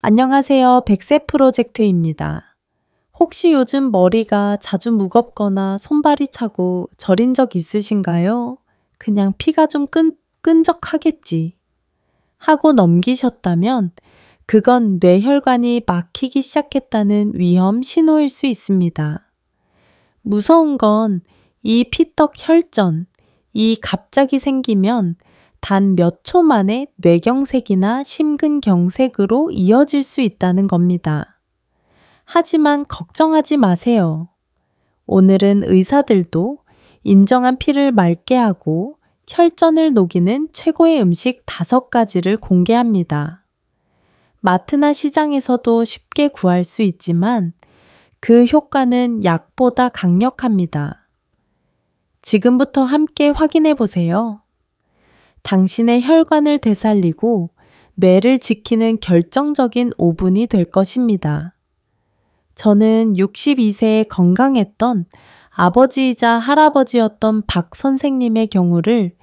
안녕하세요. 백세 프로젝트입니다. 혹시 요즘 머리가 자주 무겁거나 손발이 차고 저린 적 있으신가요? 그냥 피가 좀 끈적하겠지 하고 넘기셨다면 그건 뇌혈관이 막히기 시작했다는 위험 신호일 수 있습니다. 무서운 건 이 피떡 혈전, 이 갑자기 생기면 단 몇 초 만에 뇌경색이나 심근경색으로 이어질 수 있다는 겁니다. 하지만 걱정하지 마세요. 오늘은 의사들도 인정한 피를 맑게 하고 혈전을 녹이는 최고의 음식 5가지를 공개합니다. 마트나 시장에서도 쉽게 구할 수 있지만 그 효과는 약보다 강력합니다. 지금부터 함께 확인해 보세요. 당신의 혈관을 되살리고 뇌를 지키는 결정적인 5분이 될 것입니다. 저는 62세에 건강했던 아버지이자 할아버지였던 박 선생님의 경우를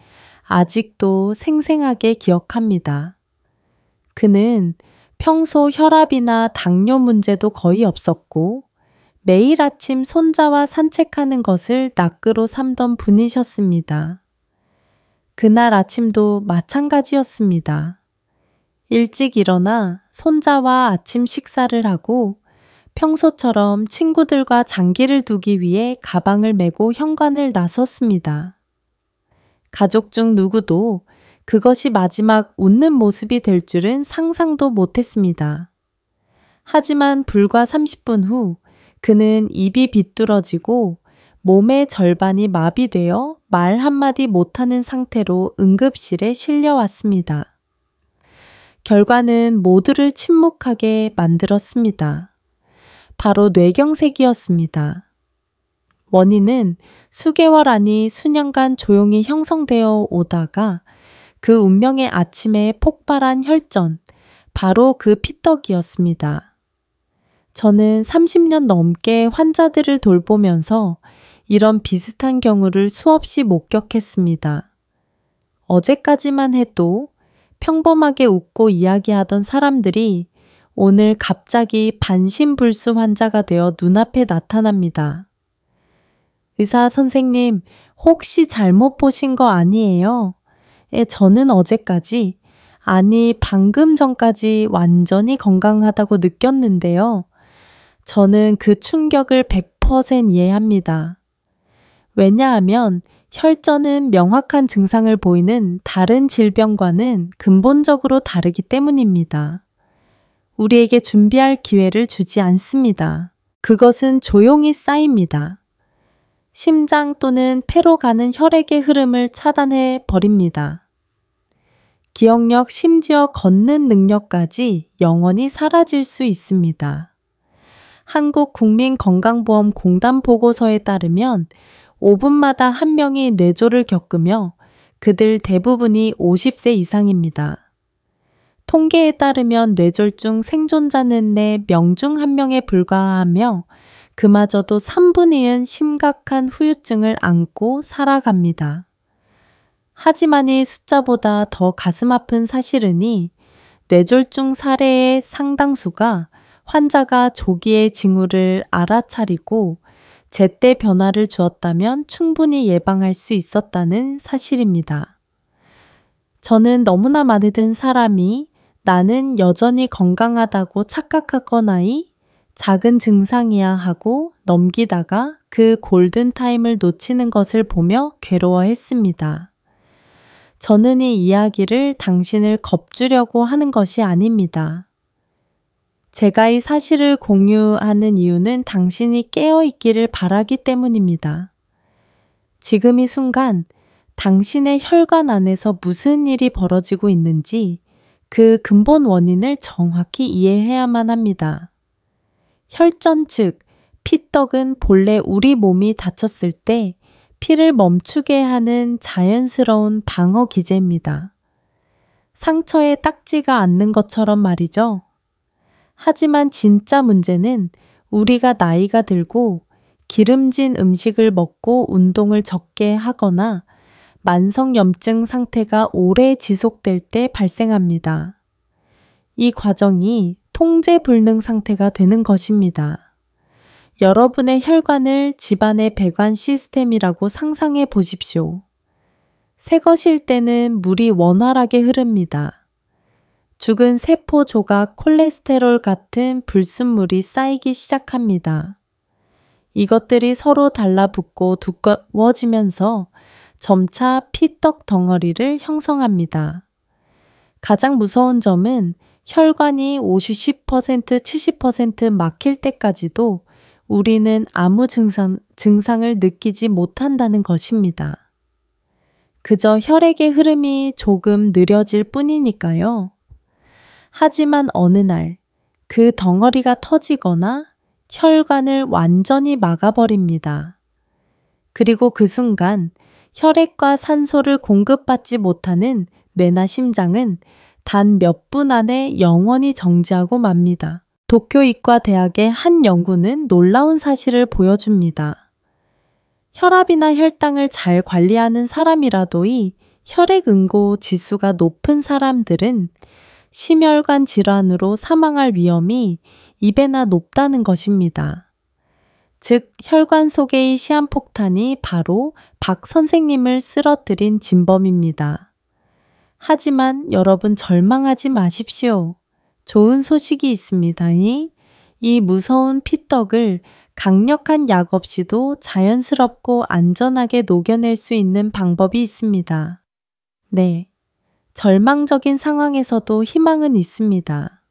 아직도 생생하게 기억합니다. 그는 평소 혈압이나 당뇨 문제도 거의 없었고 매일 아침 손자와 산책하는 것을 낙으로 삼던 분이셨습니다. 그날 아침도 마찬가지였습니다. 일찍 일어나 손자와 아침 식사를 하고 평소처럼 친구들과 장기를 두기 위해 가방을 메고 현관을 나섰습니다. 가족 중 누구도 그것이 마지막 웃는 모습이 될 줄은 상상도 못했습니다. 하지만 불과 30분 후 그는 입이 비뚤어지고 몸의 절반이 마비되어 말 한마디 못하는 상태로 응급실에 실려왔습니다. 결과는 모두를 침묵하게 만들었습니다. 바로 뇌경색이었습니다. 원인은 수개월 아니 수년간 조용히 형성되어 오다가 그 운명의 아침에 폭발한 혈전, 바로 그 피떡이었습니다. 저는 30년 넘게 환자들을 돌보면서 이런 비슷한 경우를 수없이 목격했습니다. 어제까지만 해도 평범하게 웃고 이야기하던 사람들이 오늘 갑자기 반신불수 환자가 되어 눈앞에 나타납니다. 의사 선생님, 혹시 잘못 보신 거 아니에요? 저는 어제까지, 아니 방금 전까지 완전히 건강하다고 느꼈는데요. 저는 그 충격을 100% 이해합니다. 왜냐하면 혈전은 명확한 증상을 보이는 다른 질병과는 근본적으로 다르기 때문입니다. 우리에게 준비할 기회를 주지 않습니다. 그것은 조용히 쌓입니다. 심장 또는 폐로 가는 혈액의 흐름을 차단해 버립니다. 기억력, 심지어 걷는 능력까지 영원히 사라질 수 있습니다. 한국국민건강보험공단 보고서에 따르면 5분마다 한 명이 뇌졸을 겪으며 그들 대부분이 50세 이상입니다. 통계에 따르면 뇌졸중 생존자는 4명 중 1명에 불과하며 그마저도 3분의 1은 심각한 후유증을 안고 살아갑니다. 하지만 이 숫자보다 더 가슴 아픈 사실은이 뇌졸중 사례의 상당수가 환자가 조기에 징후를 알아차리고 제때 변화를 주었다면 충분히 예방할 수 있었다는 사실입니다. 저는 너무나 많은 사람이 나는 여전히 건강하다고 착각하거나이 작은 증상이야 하고 넘기다가 그 골든타임을 놓치는 것을 보며 괴로워했습니다. 저는 이 이야기를 당신을 겁주려고 하는 것이 아닙니다. 제가 이 사실을 공유하는 이유는 당신이 깨어있기를 바라기 때문입니다. 지금 이 순간 당신의 혈관 안에서 무슨 일이 벌어지고 있는지 그 근본 원인을 정확히 이해해야만 합니다. 혈전 즉 피떡은 본래 우리 몸이 다쳤을 때 피를 멈추게 하는 자연스러운 방어 기제입니다. 상처에 딱지가 않는 것처럼 말이죠. 하지만 진짜 문제는 우리가 나이가 들고 기름진 음식을 먹고 운동을 적게 하거나 만성염증 상태가 오래 지속될 때 발생합니다. 이 과정이 통제 불능 상태가 되는 것입니다. 여러분의 혈관을 집안의 배관 시스템이라고 상상해 보십시오. 새 것일 때는 물이 원활하게 흐릅니다. 죽은 세포 조각 콜레스테롤 같은 불순물이 쌓이기 시작합니다. 이것들이 서로 달라붙고 두꺼워지면서 점차 피떡 덩어리를 형성합니다. 가장 무서운 점은 혈관이 50%, 70% 막힐 때까지도 우리는 아무 증상을 느끼지 못한다는 것입니다. 그저 혈액의 흐름이 조금 느려질 뿐이니까요. 하지만 어느 날 그 덩어리가 터지거나 혈관을 완전히 막아버립니다. 그리고 그 순간 혈액과 산소를 공급받지 못하는 뇌나 심장은 단 몇 분 안에 영원히 정지하고 맙니다. 도쿄 의과대학의 한 연구는 놀라운 사실을 보여줍니다. 혈압이나 혈당을 잘 관리하는 사람이라도이 혈액 응고 지수가 높은 사람들은 심혈관 질환으로 사망할 위험이 2배나 높다는 것입니다. 즉, 혈관 속의 시한폭탄이 바로 박 선생님을 쓰러뜨린 진범입니다. 하지만 여러분 절망하지 마십시오. 좋은 소식이 있습니다니 이 무서운 피떡을 강력한 약 없이도 자연스럽고 안전하게 녹여낼 수 있는 방법이 있습니다. 네, 절망적인 상황에서도 희망은 있습니다.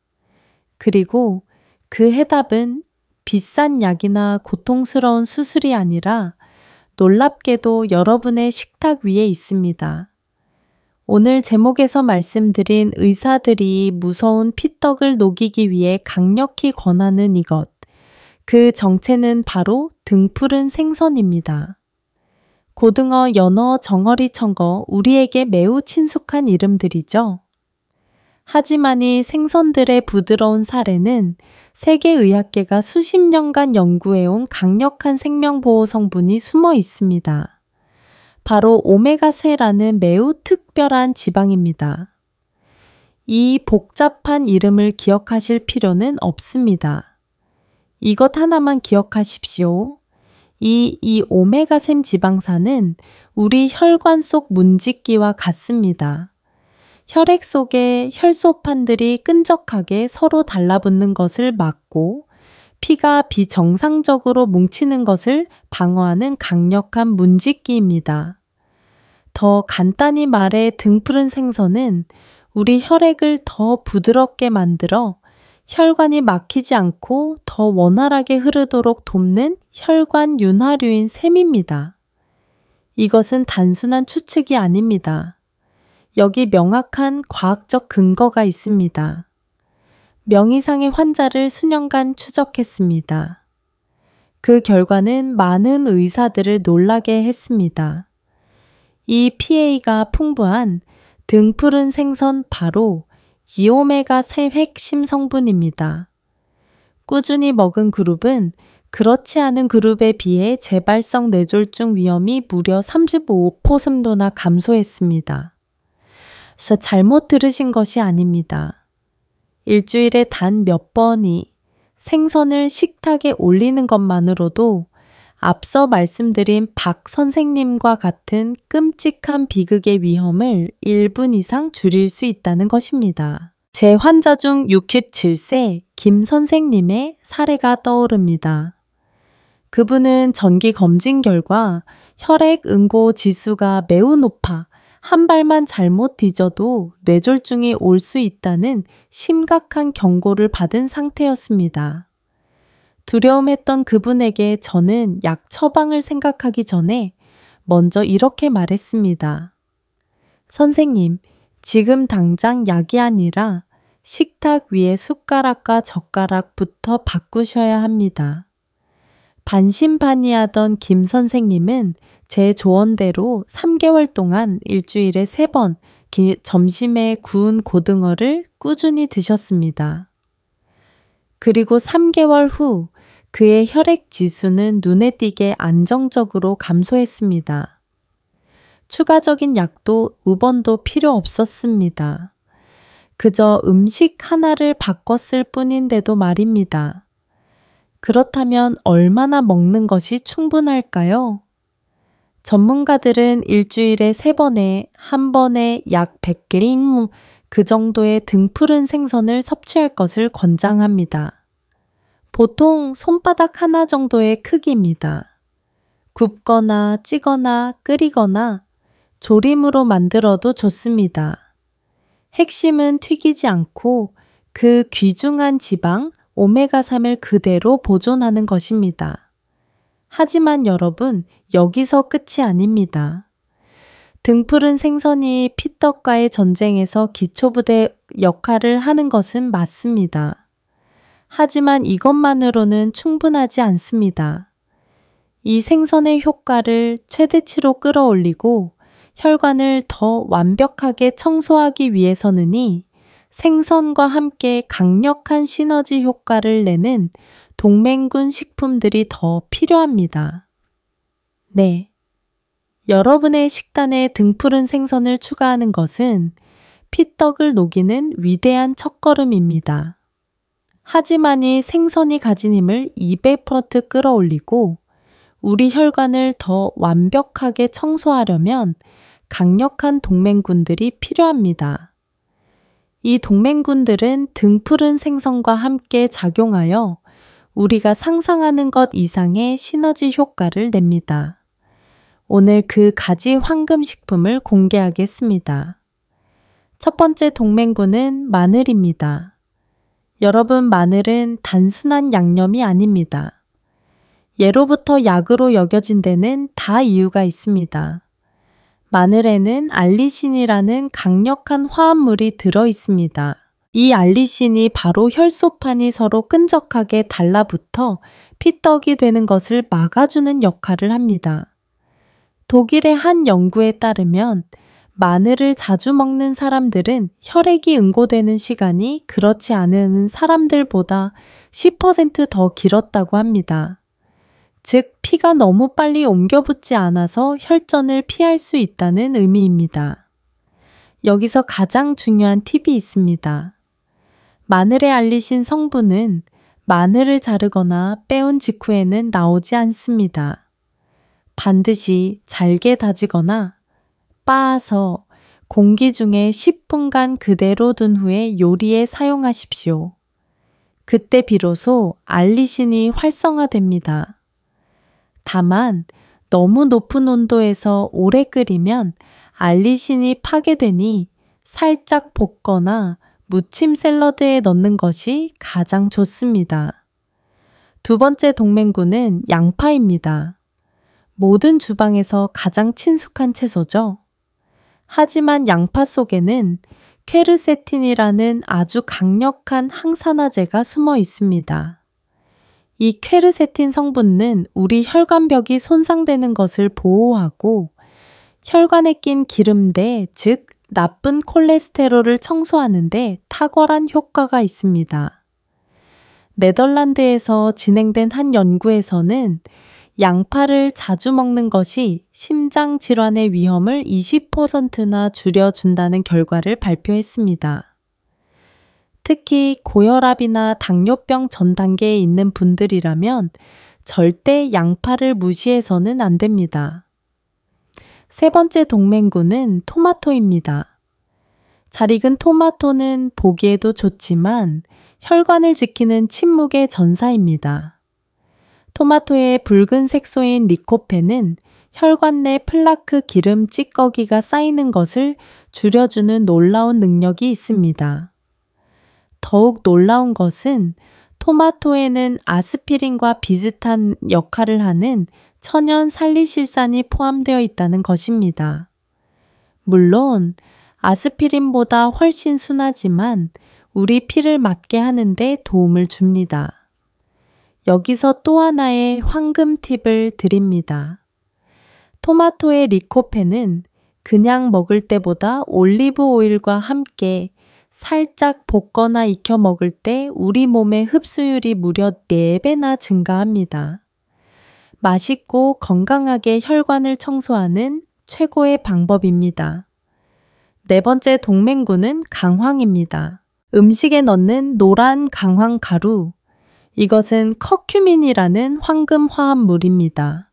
그리고 그 해답은 비싼 약이나 고통스러운 수술이 아니라 놀랍게도 여러분의 식탁 위에 있습니다. 오늘 제목에서 말씀드린 의사들이 무서운 피떡을 녹이기 위해 강력히 권하는 이것, 그 정체는 바로 등푸른 생선입니다. 고등어, 연어, 정어리, 청어, 우리에게 매우 친숙한 이름들이죠. 하지만 이 생선들의 부드러운 살에는 세계의학계가 수십 년간 연구해온 강력한 생명보호 성분이 숨어 있습니다. 바로 오메가3라는 매우 특별한 지방입니다. 이 복잡한 이름을 기억하실 필요는 없습니다. 이것 하나만 기억하십시오. 이 오메가3 지방산은 우리 혈관 속 문지기와 같습니다. 혈액 속에 혈소판들이 끈적하게 서로 달라붙는 것을 막고 피가 비정상적으로 뭉치는 것을 방어하는 강력한 문지기입니다. 더 간단히 말해 등푸른 생선은 우리 혈액을 더 부드럽게 만들어 혈관이 막히지 않고 더 원활하게 흐르도록 돕는 혈관 윤활유인 셈입니다. 이것은 단순한 추측이 아닙니다. 여기 명확한 과학적 근거가 있습니다. 명의상의 환자를 수년간 추적했습니다. 그 결과는 많은 의사들을 놀라게 했습니다. 이 PA가 풍부한 등푸른 생선 바로 이오메가3 핵심 성분입니다. 꾸준히 먹은 그룹은 그렇지 않은 그룹에 비해 재발성 뇌졸중 위험이 무려 35%나 감소했습니다. 그래서 잘못 들으신 것이 아닙니다. 일주일에 단 몇 번이 생선을 식탁에 올리는 것만으로도 앞서 말씀드린 박 선생님과 같은 끔찍한 비극의 위험을 1분 이상 줄일 수 있다는 것입니다. 제 환자 중 67세 김 선생님의 사례가 떠오릅니다. 그분은 정기 검진 결과 혈액 응고 지수가 매우 높아 한 발만 잘못 뒤져도 뇌졸중이 올 수 있다는 심각한 경고를 받은 상태였습니다. 두려움했던 그분에게 저는 약 처방을 생각하기 전에 먼저 이렇게 말했습니다. 선생님, 지금 당장 약이 아니라 식탁 위에 숟가락과 젓가락부터 바꾸셔야 합니다. 반신반의하던 김 선생님은 제 조언대로 3개월 동안 일주일에 3번 점심에 구운 고등어를 꾸준히 드셨습니다. 그리고 3개월 후 그의 혈액 지수는 눈에 띄게 안정적으로 감소했습니다. 추가적인 약도 우번도 필요 없었습니다. 그저 음식 하나를 바꿨을 뿐인데도 말입니다. 그렇다면 얼마나 먹는 것이 충분할까요? 전문가들은 일주일에 3번에 한 번에 약 100g 그 정도의 등푸른 생선을 섭취할 것을 권장합니다. 보통 손바닥 하나 정도의 크기입니다. 굽거나 찌거나 끓이거나 조림으로 만들어도 좋습니다. 핵심은 튀기지 않고 그 귀중한 지방 오메가3을 그대로 보존하는 것입니다. 하지만 여러분, 여기서 끝이 아닙니다. 등푸른 생선이 피떡과의 전쟁에서 기초부대 역할을 하는 것은 맞습니다. 하지만 이것만으로는 충분하지 않습니다. 이 생선의 효과를 최대치로 끌어올리고 혈관을 더 완벽하게 청소하기 위해서는이 생선과 함께 강력한 시너지 효과를 내는 동맹군 식품들이 더 필요합니다. 네. 여러분의 식단에 등푸른 생선을 추가하는 것은 피떡을 녹이는 위대한 첫걸음입니다. 하지만 이 생선이 가진 힘을 200% 끌어올리고 우리 혈관을 더 완벽하게 청소하려면 강력한 동맹군들이 필요합니다. 이 동맹군들은 등푸른 생선과 함께 작용하여 우리가 상상하는 것 이상의 시너지 효과를 냅니다. 오늘 그 가지 황금식품을 공개하겠습니다. 첫 번째 동맹군은 마늘입니다. 여러분, 마늘은 단순한 양념이 아닙니다. 예로부터 약으로 여겨진 데는 다 이유가 있습니다. 마늘에는 알리신이라는 강력한 화합물이 들어 있습니다. 이 알리신이 바로 혈소판이 서로 끈적하게 달라붙어 피떡이 되는 것을 막아주는 역할을 합니다. 독일의 한 연구에 따르면 마늘을 자주 먹는 사람들은 혈액이 응고되는 시간이 그렇지 않은 사람들보다 10% 더 길었다고 합니다. 즉, 피가 너무 빨리 옮겨붙지 않아서 혈전을 피할 수 있다는 의미입니다. 여기서 가장 중요한 팁이 있습니다. 마늘에 알리신 성분은 마늘을 자르거나 빼온 직후에는 나오지 않습니다. 반드시 잘게 다지거나 빻아서 공기 중에 10분간 그대로 둔 후에 요리에 사용하십시오. 그때 비로소 알리신이 활성화됩니다. 다만 너무 높은 온도에서 오래 끓이면 알리신이 파괴되니 살짝 볶거나 무침 샐러드에 넣는 것이 가장 좋습니다. 두 번째 동맹군은 양파입니다. 모든 주방에서 가장 친숙한 채소죠. 하지만 양파 속에는 퀘르세틴이라는 아주 강력한 항산화제가 숨어 있습니다. 이 퀘르세틴 성분은 우리 혈관벽이 손상되는 것을 보호하고 혈관에 낀 기름대, 즉 나쁜 콜레스테롤을 청소하는 데 탁월한 효과가 있습니다. 네덜란드에서 진행된 한 연구에서는 양파를 자주 먹는 것이 심장 질환의 위험을 20%나 줄여준다는 결과를 발표했습니다. 특히 고혈압이나 당뇨병 전 단계에 있는 분들이라면 절대 양파를 무시해서는 안 됩니다. 세 번째 동맹군은 토마토입니다. 잘 익은 토마토는 보기에도 좋지만 혈관을 지키는 침묵의 전사입니다. 토마토의 붉은 색소인 리코펜은 혈관 내 플라크 기름 찌꺼기가 쌓이는 것을 줄여주는 놀라운 능력이 있습니다. 더욱 놀라운 것은 토마토에는 아스피린과 비슷한 역할을 하는 천연 살리실산이 포함되어 있다는 것입니다. 물론 아스피린보다 훨씬 순하지만 우리 피를 맑게 하는 데 도움을 줍니다. 여기서 또 하나의 황금 팁을 드립니다. 토마토의 리코펜은 그냥 먹을 때보다 올리브 오일과 함께 살짝 볶거나 익혀 먹을 때 우리 몸의 흡수율이 무려 4배나 증가합니다. 맛있고 건강하게 혈관을 청소하는 최고의 방법입니다. 네 번째 동맹군은 강황입니다. 음식에 넣는 노란 강황 가루, 이것은 커큐민이라는 황금 화합물입니다.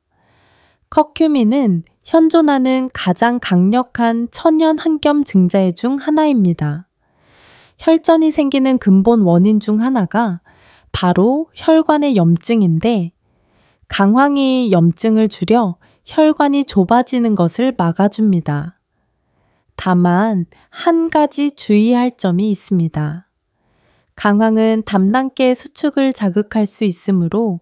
커큐민은 현존하는 가장 강력한 천연 항염 증자해 중 하나입니다. 혈전이 생기는 근본 원인 중 하나가 바로 혈관의 염증인데 강황이 염증을 줄여 혈관이 좁아지는 것을 막아줍니다. 다만 한 가지 주의할 점이 있습니다. 강황은 담낭계 수축을 자극할 수 있으므로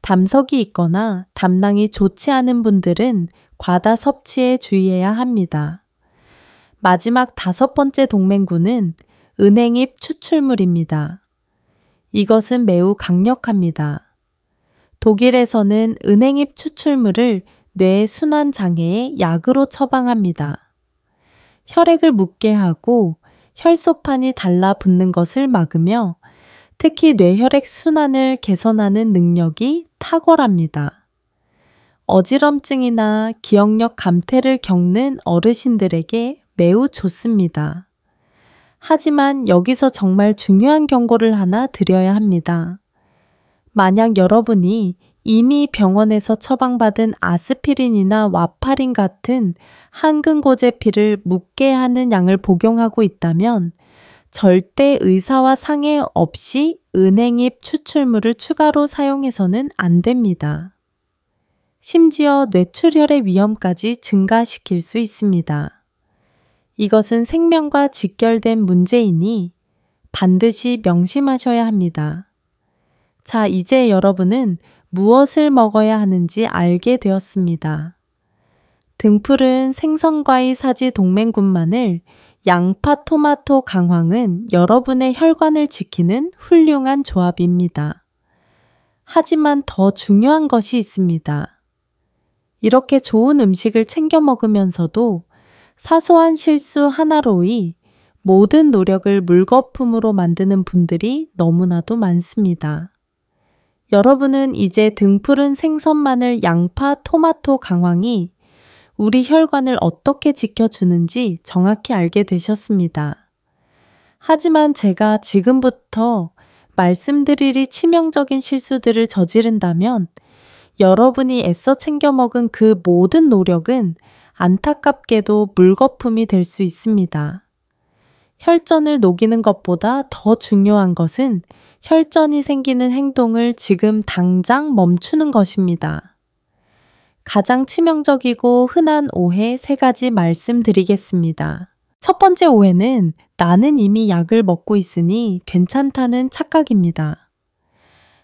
담석이 있거나 담낭이 좋지 않은 분들은 과다 섭취에 주의해야 합니다. 마지막 다섯 번째 동맹군은 은행잎 추출물입니다. 이것은 매우 강력합니다. 독일에서는 은행잎 추출물을 뇌 순환 장애의 약으로 처방합니다. 혈액을 묻게 하고 혈소판이 달라붙는 것을 막으며 특히 뇌혈액 순환을 개선하는 능력이 탁월합니다. 어지럼증이나 기억력 감퇴를 겪는 어르신들에게 매우 좋습니다. 하지만 여기서 정말 중요한 경고를 하나 드려야 합니다. 만약 여러분이 이미 병원에서 처방받은 아스피린이나 와파린 같은 항근고제피를 묻게 하는 양을 복용하고 있다면 절대 의사와 상의 없이 은행잎 추출물을 추가로 사용해서는 안 됩니다. 심지어 뇌출혈의 위험까지 증가시킬 수 있습니다. 이것은 생명과 직결된 문제이니 반드시 명심하셔야 합니다. 자, 이제 여러분은 무엇을 먹어야 하는지 알게 되었습니다. 등푸른 생선과의 사지 동맹군마늘, 양파, 토마토, 강황은 여러분의 혈관을 지키는 훌륭한 조합입니다. 하지만 더 중요한 것이 있습니다. 이렇게 좋은 음식을 챙겨 먹으면서도 사소한 실수 하나로의 모든 노력을 물거품으로 만드는 분들이 너무나도 많습니다. 여러분은 이제 등푸른 생선, 마늘, 양파, 토마토, 강황이 우리 혈관을 어떻게 지켜주는지 정확히 알게 되셨습니다. 하지만 제가 지금부터 말씀드리리 치명적인 실수들을 저지른다면 여러분이 애써 챙겨 먹은 그 모든 노력은 안타깝게도 물거품이 될 수 있습니다. 혈전을 녹이는 것보다 더 중요한 것은 혈전이 생기는 행동을 지금 당장 멈추는 것입니다. 가장 치명적이고 흔한 오해 3가지 말씀드리겠습니다. 첫 번째 오해는 나는 이미 약을 먹고 있으니 괜찮다는 착각입니다.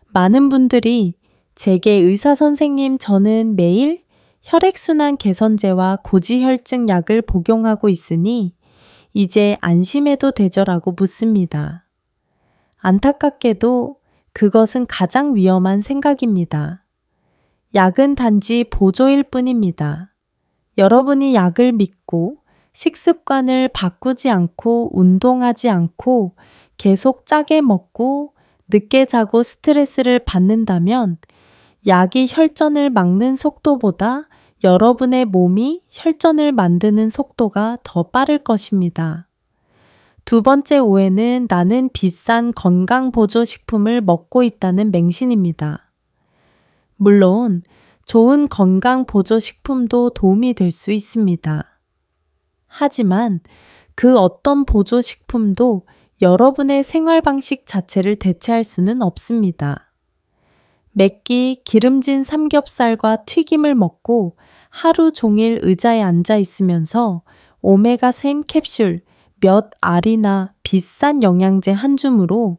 많은 분들이 제게 의사 선생님, 저는 매일 혈액순환 개선제와 고지혈증 약을 복용하고 있으니 이제 안심해도 되죠라고 묻습니다. 안타깝게도 그것은 가장 위험한 생각입니다. 약은 단지 보조일 뿐입니다. 여러분이 약을 믿고 식습관을 바꾸지 않고 운동하지 않고 계속 짜게 먹고 늦게 자고 스트레스를 받는다면 약이 혈전을 막는 속도보다 여러분의 몸이 혈전을 만드는 속도가 더 빠를 것입니다. 두 번째 오해는 나는 비싼 건강보조식품을 먹고 있다는 맹신입니다. 물론 좋은 건강보조식품도 도움이 될 수 있습니다. 하지만 그 어떤 보조식품도 여러분의 생활 방식 자체를 대체할 수는 없습니다. 맵기 기름진 삼겹살과 튀김을 먹고 하루 종일 의자에 앉아 있으면서 오메가3 캡슐 몇 알이나 비싼 영양제 한 줌으로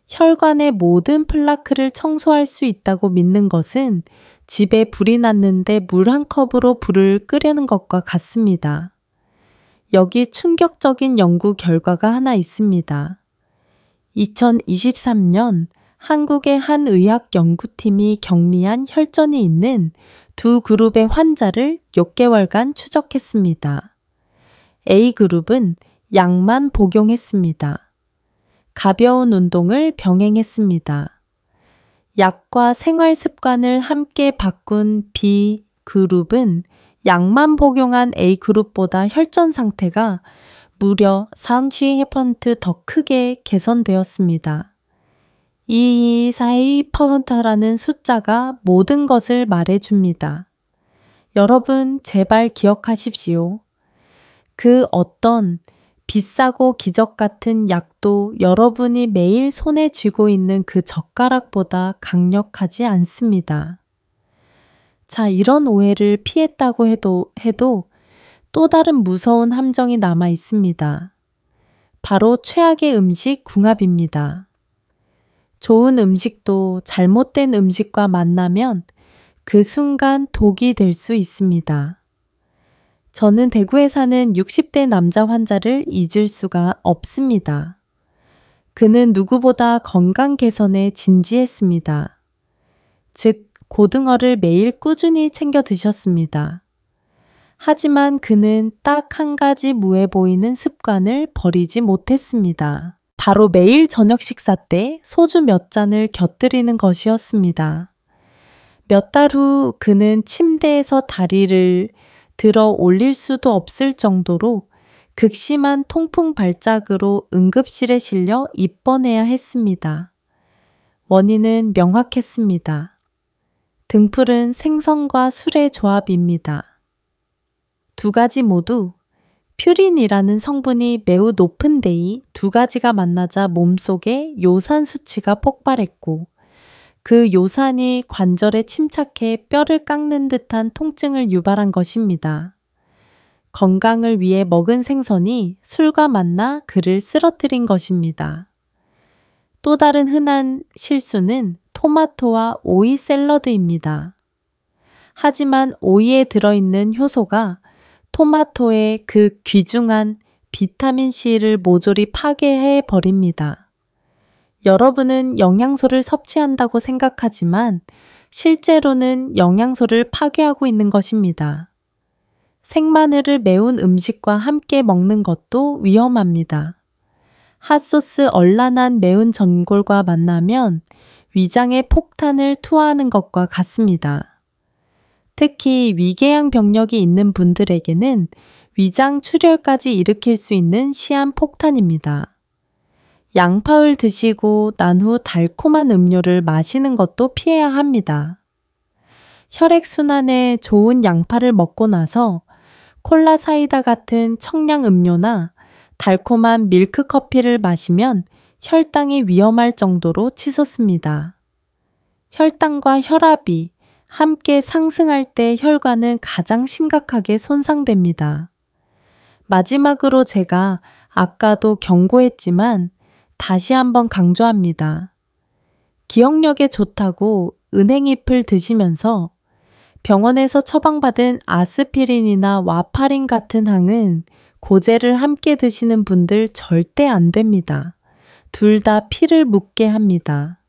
혈관의 모든 플라크를 청소할 수 있다고 믿는 것은 집에 불이 났는데 물 한 컵으로 불을 끄려는 것과 같습니다. 여기 충격적인 연구 결과가 하나 있습니다. 2023년 한국의 한 의학 연구팀이 경미한 혈전이 있는 두 그룹의 환자를 6개월간 추적했습니다. A그룹은 약만 복용했습니다. 가벼운 운동을 병행했습니다. 약과 생활 습관을 함께 바꾼 B그룹은 약만 복용한 A그룹보다 혈전 상태가 무려 30% 더 크게 개선되었습니다. 이 42%라는 숫자가 모든 것을 말해줍니다. 여러분, 제발 기억하십시오. 그 어떤 비싸고 기적 같은 약도 여러분이 매일 손에 쥐고 있는 그 젓가락보다 강력하지 않습니다. 자, 이런 오해를 피했다고 해도 또 다른 무서운 함정이 남아 있습니다. 바로 최악의 음식 궁합입니다. 좋은 음식도 잘못된 음식과 만나면 그 순간 독이 될 수 있습니다. 저는 대구에 사는 60대 남자 환자를 잊을 수가 없습니다. 그는 누구보다 건강 개선에 진지했습니다. 즉, 고등어를 매일 꾸준히 챙겨 드셨습니다. 하지만 그는 딱 한 가지 무해 보이는 습관을 버리지 못했습니다. 바로 매일 저녁 식사 때 소주 몇 잔을 곁들이는 것이었습니다. 몇 달 후 그는 침대에서 다리를 들어 올릴 수도 없을 정도로 극심한 통풍 발작으로 응급실에 실려 입원해야 했습니다. 원인은 명확했습니다. 등푸른 생선과 술의 조합입니다. 두 가지 모두 퓨린이라는 성분이 매우 높은 데이 두 가지가 만나자 몸속에 요산 수치가 폭발했고 그 요산이 관절에 침착해 뼈를 깎는 듯한 통증을 유발한 것입니다. 건강을 위해 먹은 생선이 술과 만나 그를 쓰러뜨린 것입니다. 또 다른 흔한 실수는 토마토와 오이 샐러드입니다. 하지만 오이에 들어있는 효소가 토마토의 그 귀중한 비타민C를 모조리 파괴해 버립니다. 여러분은 영양소를 섭취한다고 생각하지만 실제로는 영양소를 파괴하고 있는 것입니다. 생마늘을 매운 음식과 함께 먹는 것도 위험합니다. 핫소스 얼큰한 매운 전골과 만나면 위장에 폭탄을 투하하는 것과 같습니다. 특히 위궤양 병력이 있는 분들에게는 위장 출혈까지 일으킬 수 있는 시한폭탄입니다. 양파를 드시고 난 후 달콤한 음료를 마시는 것도 피해야 합니다. 혈액순환에 좋은 양파를 먹고 나서 콜라 사이다 같은 청량 음료나 달콤한 밀크 커피를 마시면 혈당이 위험할 정도로 치솟습니다. 혈당과 혈압이 함께 상승할 때 혈관은 가장 심각하게 손상됩니다. 마지막으로 제가 아까도 경고했지만 다시 한번 강조합니다. 기억력에 좋다고 은행잎을 드시면서 병원에서 처방받은 아스피린이나 와파린 같은 항은 고제를 함께 드시는 분들 절대 안 됩니다. 둘 다 피를 묻게 합니다.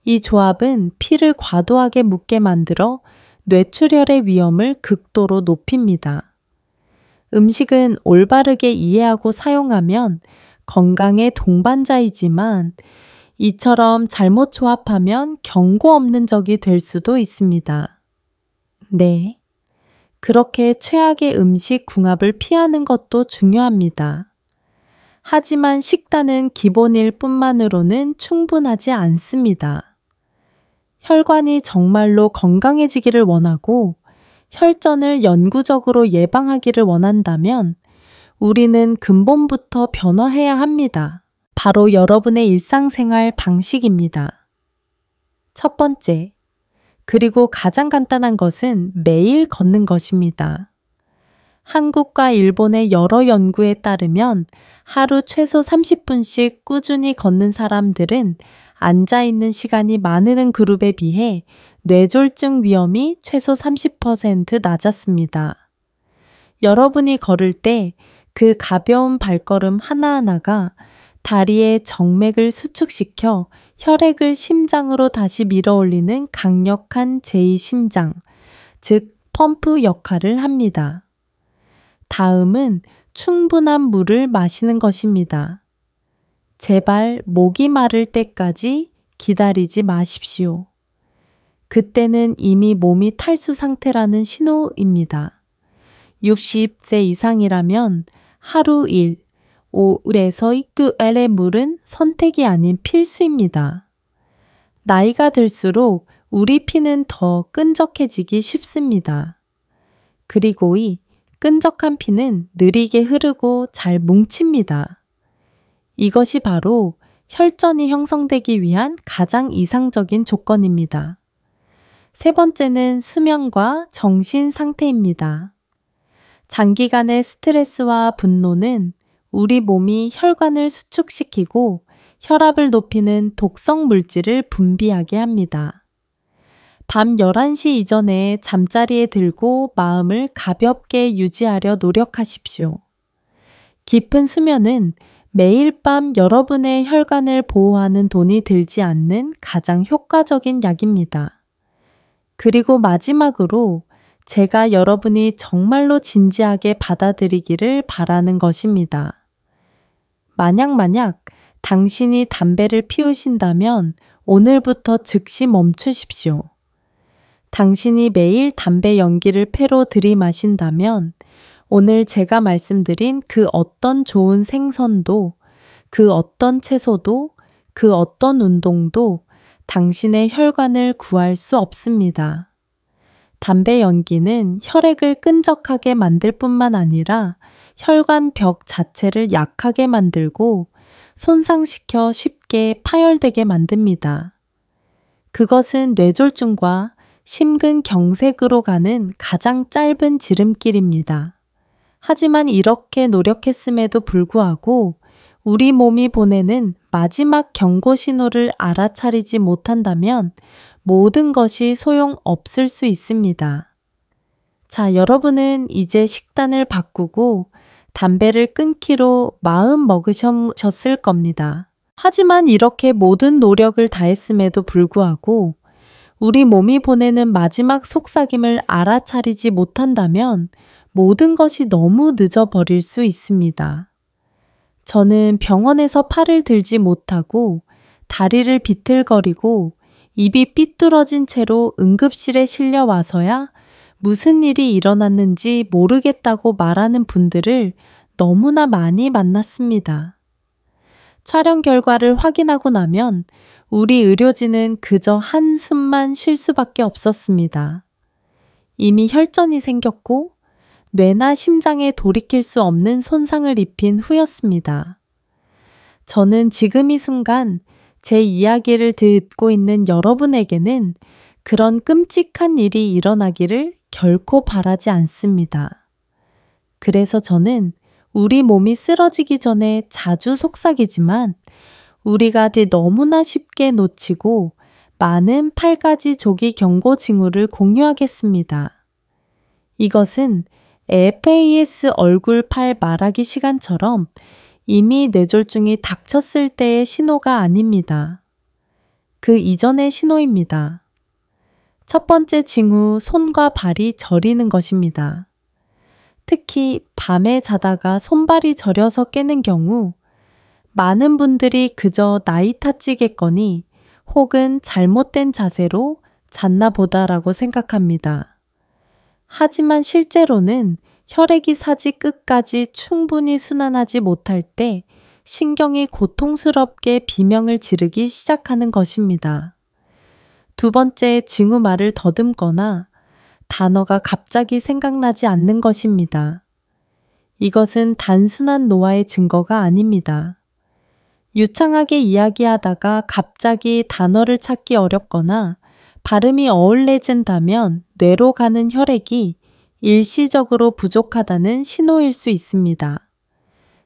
이 조합은 피를 과도하게 묻게 만들어 뇌출혈의 위험을 극도로 높입니다. 음식은 올바르게 이해하고 사용하면 건강의 동반자이지만 이처럼 잘못 조합하면 경고 없는 적이 될 수도 있습니다. 네, 그렇게 최악의 음식 궁합을 피하는 것도 중요합니다. 하지만 식단은 기본일 뿐만으로는 충분하지 않습니다. 혈관이 정말로 건강해지기를 원하고 혈전을 영구적으로 예방하기를 원한다면 우리는 근본부터 변화해야 합니다. 바로 여러분의 일상생활 방식입니다. 첫 번째, 그리고 가장 간단한 것은 매일 걷는 것입니다. 한국과 일본의 여러 연구에 따르면 하루 최소 30분씩 꾸준히 걷는 사람들은 앉아있는 시간이 많은 그룹에 비해 뇌졸중 위험이 최소 30% 낮았습니다. 여러분이 걸을 때 그 가벼운 발걸음 하나하나가 다리의 정맥을 수축시켜 혈액을 심장으로 다시 밀어올리는 강력한 제2심장, 즉 펌프 역할을 합니다. 다음은 충분한 물을 마시는 것입니다. 제발 목이 마를 때까지 기다리지 마십시오. 그때는 이미 몸이 탈수 상태라는 신호입니다. 60세 이상이라면 하루 1, 5에서 6L의 물은 선택이 아닌 필수입니다. 나이가 들수록 우리 피는 더 끈적해지기 쉽습니다. 그리고 이 끈적한 피는 느리게 흐르고 잘 뭉칩니다. 이것이 바로 혈전이 형성되기 위한 가장 이상적인 조건입니다. 세 번째는 수면과 정신 상태입니다. 장기간의 스트레스와 분노는 우리 몸이 혈관을 수축시키고 혈압을 높이는 독성 물질을 분비하게 합니다. 밤 11시 이전에 잠자리에 들고 마음을 가볍게 유지하려 노력하십시오. 깊은 수면은 매일 밤 여러분의 혈관을 보호하는 돈이 들지 않는 가장 효과적인 약입니다. 그리고 마지막으로 제가 여러분이 정말로 진지하게 받아들이기를 바라는 것입니다. 만약 당신이 담배를 피우신다면 오늘부터 즉시 멈추십시오. 당신이 매일 담배 연기를 폐로 들이마신다면 오늘 제가 말씀드린 그 어떤 좋은 생선도, 그 어떤 채소도, 그 어떤 운동도 당신의 혈관을 구할 수 없습니다. 담배 연기는 혈액을 끈적하게 만들 뿐만 아니라 혈관 벽 자체를 약하게 만들고 손상시켜 쉽게 파열되게 만듭니다. 그것은 뇌졸중과 심근경색으로 가는 가장 짧은 지름길입니다. 하지만 이렇게 노력했음에도 불구하고 우리 몸이 보내는 마지막 경고 신호를 알아차리지 못한다면 모든 것이 소용없을 수 있습니다. 자, 여러분은 이제 식단을 바꾸고 담배를 끊기로 마음 먹으셨을 겁니다. 하지만 이렇게 모든 노력을 다했음에도 불구하고 우리 몸이 보내는 마지막 속삭임을 알아차리지 못한다면 모든 것이 너무 늦어버릴 수 있습니다. 저는 병원에서 팔을 들지 못하고 다리를 비틀거리고 입이 삐뚤어진 채로 응급실에 실려와서야 무슨 일이 일어났는지 모르겠다고 말하는 분들을 너무나 많이 만났습니다. 촬영 결과를 확인하고 나면 우리 의료진은 그저 한숨만 쉴 수밖에 없었습니다. 이미 혈전이 생겼고 뇌나 심장에 돌이킬 수 없는 손상을 입힌 후였습니다. 저는 지금 이 순간 제 이야기를 듣고 있는 여러분에게는 그런 끔찍한 일이 일어나기를 결코 바라지 않습니다. 그래서 저는 우리 몸이 쓰러지기 전에 자주 속삭이지만 우리가 너무나 쉽게 놓치고 많은 8가지 조기 경고 징후를 공유하겠습니다. 이것은 FAS 얼굴 팔 말하기 시간처럼 이미 뇌졸중이 닥쳤을 때의 신호가 아닙니다. 그 이전의 신호입니다. 첫 번째 징후, 손과 발이 저리는 것입니다. 특히 밤에 자다가 손발이 저려서 깨는 경우 많은 분들이 그저 나이 탓이겠거니 혹은 잘못된 자세로 잤나 보다라고 생각합니다. 하지만 실제로는 혈액이 사지 끝까지 충분히 순환하지 못할 때 신경이 고통스럽게 비명을 지르기 시작하는 것입니다. 두 번째, 징후 말을 더듬거나 단어가 갑자기 생각나지 않는 것입니다. 이것은 단순한 노화의 증거가 아닙니다. 유창하게 이야기하다가 갑자기 단어를 찾기 어렵거나 발음이 어울레진다면 뇌로 가는 혈액이 일시적으로 부족하다는 신호일 수 있습니다.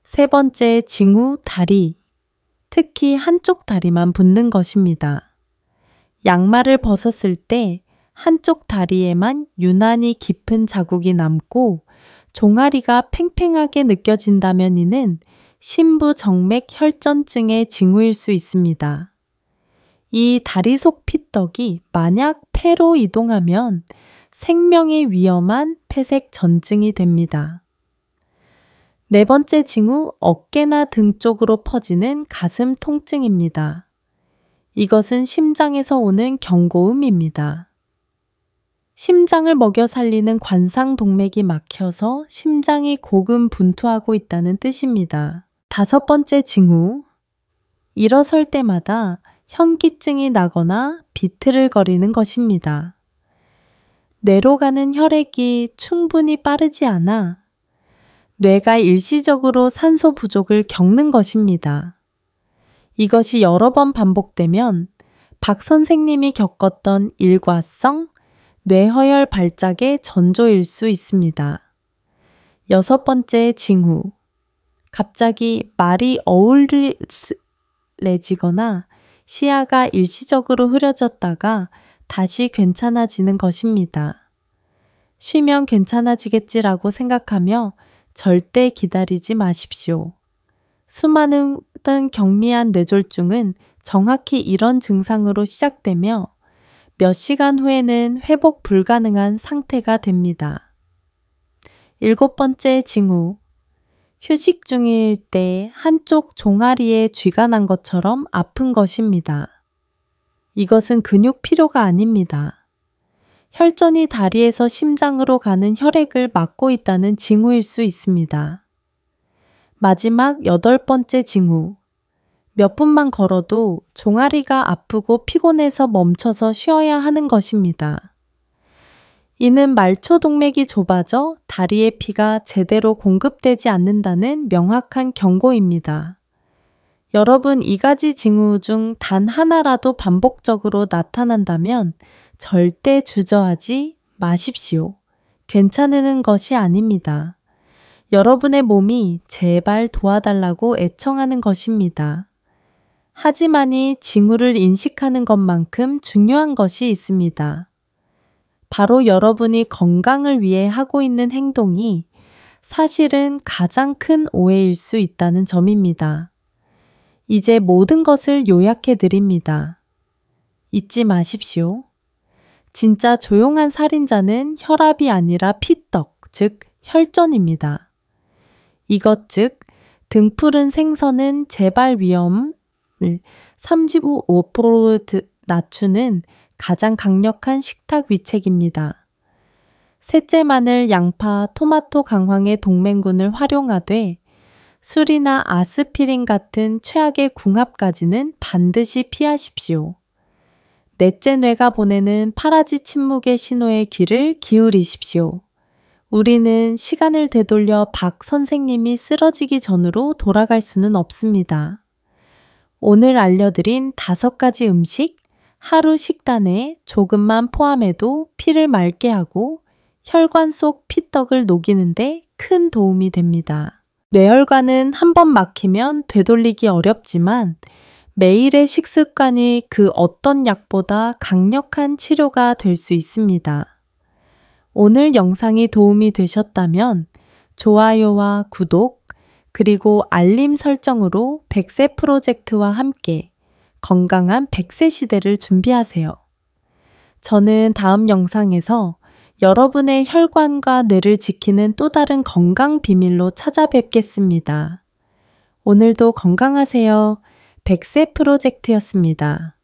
세 번째, 징후 다리. 특히 한쪽 다리만 붓는 것입니다. 양말을 벗었을 때 한쪽 다리에만 유난히 깊은 자국이 남고 종아리가 팽팽하게 느껴진다면 이는 심부정맥 혈전증의 징후일 수 있습니다. 이 다리 속 피떡이 만약 폐로 이동하면 생명이 위험한 폐색 전증이 됩니다. 네 번째 징후, 어깨나 등 쪽으로 퍼지는 가슴 통증입니다. 이것은 심장에서 오는 경고음입니다. 심장을 먹여 살리는 관상동맥이 막혀서 심장이 고군분투하고 있다는 뜻입니다. 5번째 징후. 일어설 때마다 현기증이 나거나 비틀거리는 것입니다. 뇌로 가는 혈액이 충분히 빠르지 않아 뇌가 일시적으로 산소 부족을 겪는 것입니다. 이것이 여러 번 반복되면 박 선생님이 겪었던 일과성 뇌허혈 발작의 전조일 수 있습니다. 6번째 징후. 갑자기 말이 어울리지거나 시야가 일시적으로 흐려졌다가 다시 괜찮아지는 것입니다. 쉬면 괜찮아지겠지라고 생각하며 절대 기다리지 마십시오. 수많은 경미한 뇌졸중은 정확히 이런 증상으로 시작되며 몇 시간 후에는 회복 불가능한 상태가 됩니다. 7번째 징후. 휴식 중일 때 한쪽 종아리에 쥐가 난 것처럼 아픈 것입니다. 이것은 근육 피로가 아닙니다. 혈전이 다리에서 심장으로 가는 혈액을 막고 있다는 징후일 수 있습니다. 마지막 8번째 징후. 몇 분만 걸어도 종아리가 아프고 피곤해서 멈춰서 쉬어야 하는 것입니다. 이는 말초동맥이 좁아져 다리의 피가 제대로 공급되지 않는다는 명확한 경고입니다. 여러분 이 가지 징후 중 단 하나라도 반복적으로 나타난다면 절대 주저하지 마십시오. 괜찮은 것이 아닙니다. 여러분의 몸이 제발 도와달라고 애청하는 것입니다. 하지만 이 징후를 인식하는 것만큼 중요한 것이 있습니다. 바로 여러분이 건강을 위해 하고 있는 행동이 사실은 가장 큰 오해일 수 있다는 점입니다. 이제 모든 것을 요약해 드립니다. 잊지 마십시오. 진짜 조용한 살인자는 혈압이 아니라 피떡, 즉 혈전입니다. 이것 즉 등푸른 생선은 재발 위험을 35% 낮추는 가장 강력한 식탁 위책입니다. 셋째 마늘, 양파, 토마토 강황의 동맹군을 활용하되 술이나 아스피린 같은 최악의 궁합까지는 반드시 피하십시오. 넷째 뇌가 보내는 파라지 침묵의 신호에 귀를 기울이십시오. 우리는 시간을 되돌려 박 선생님이 쓰러지기 전으로 돌아갈 수는 없습니다. 오늘 알려드린 5가지 음식, 하루 식단에 조금만 포함해도 피를 맑게 하고 혈관 속 피떡을 녹이는데 큰 도움이 됩니다. 뇌혈관은 한번 막히면 되돌리기 어렵지만 매일의 식습관이 그 어떤 약보다 강력한 치료가 될 수 있습니다. 오늘 영상이 도움이 되셨다면 좋아요와 구독, 그리고 알림 설정으로 100세 프로젝트와 함께 건강한 100세 시대를 준비하세요. 저는 다음 영상에서 여러분의 혈관과 뇌를 지키는 또 다른 건강 비밀로 찾아뵙겠습니다. 오늘도 건강하세요. 100세 프로젝트였습니다.